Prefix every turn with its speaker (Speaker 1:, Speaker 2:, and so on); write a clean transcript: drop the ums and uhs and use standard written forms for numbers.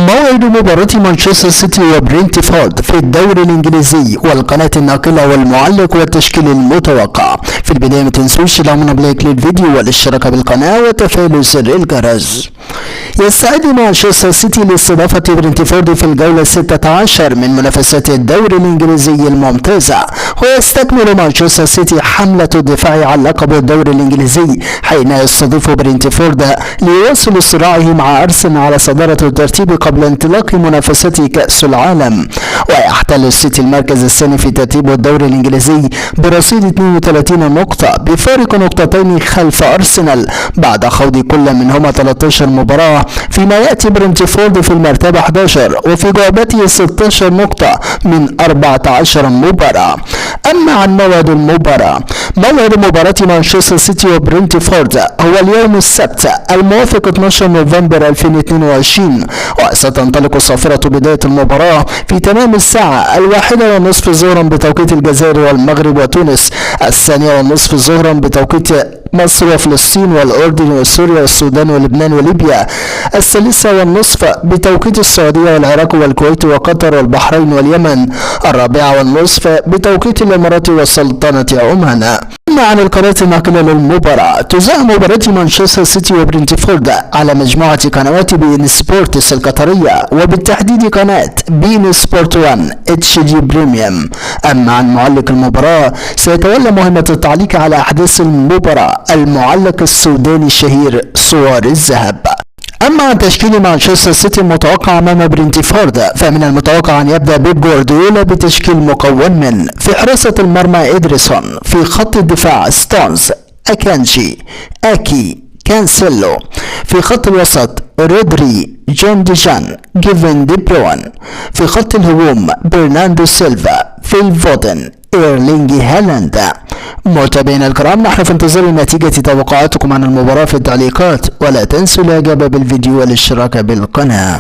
Speaker 1: موعد مباراة مانشستر سيتي وبرنتفورد في الدوري الانجليزي والقناة الناقلة والمعلق والتشكيل المتوقع. في البداية ما تنسوش دعمنا بلايك للفيديو والاشتراك بالقناة وتفعيل زر الجرس. يستعد مانشستر سيتي لاستضافة برنتفورد في الجولة 16 من منافسات الدوري الانجليزي الممتازة، ويستكمل مانشستر سيتي حملة الدفاع عن لقب الدوري الانجليزي حين يستضيف برنتفورد ليواصل صراعه مع ارسنال على صدارة الترتيب قبل انطلاق منافسات كأس العالم. ويحتل السيتي المركز الثاني في ترتيب الدوري الانجليزي برصيد 32 نقطة بفارق نقطتين خلف ارسنال بعد خوض كل منهما 13 مباراة، فيما يأتي برنتفورد في المرتبة 11 وفي جعبته 16 نقطة من 14 مباراة. أما عن موعد المباراة، موعد مباراة مانشستر سيتي وبرنتفورد هو اليوم السبت الموافق 12 نوفمبر 2022، وستنطلق صافرة بداية المباراة في تمام الساعة 1:30 ظهرا بتوقيت الجزائر والمغرب وتونس، 2:30 ظهرا بتوقيت مصر وفلسطين والأردن وسوريا والسودان ولبنان وليبيا، 3:30 بتوقيت السعودية والعراق والكويت وقطر والبحرين واليمن، 4:30 بتوقيت الإمارات وسلطنة عمان. أما عن القناة الناقلة للمباراة، تذاع مباراة مانشستر سيتي وبرنتفورد على مجموعة قنوات بي إن سبورتس القطرية، وبالتحديد قناة بي إن سبورت 1 اتش دي بريميوم. أما عن معلق المباراة، سيتولى مهمة التعليق على أحداث المباراة المعلق السوداني الشهير صور الذهب. أما عن تشكيل مانشستر سيتي المتوقع أمام برنتفورد، فمن المتوقع أن يبدأ بيب جوارديولا بتشكيل مكون من: في حراسة المرمى إدريسون، في خط الدفاع ستونز، أكانجي، أكي، كانسيلو، في خط الوسط رودري، جون ديجان، جيفن دي بروين، في خط الهجوم برناردو سيلفا، فيل فودن، إيرلينج هالاند. متابعينا الكرام، نحن في انتظار نتيجة توقعاتكم عن المباراة في التعليقات، ولا تنسوا الاعجاب بالفيديو والاشتراك بالقناة.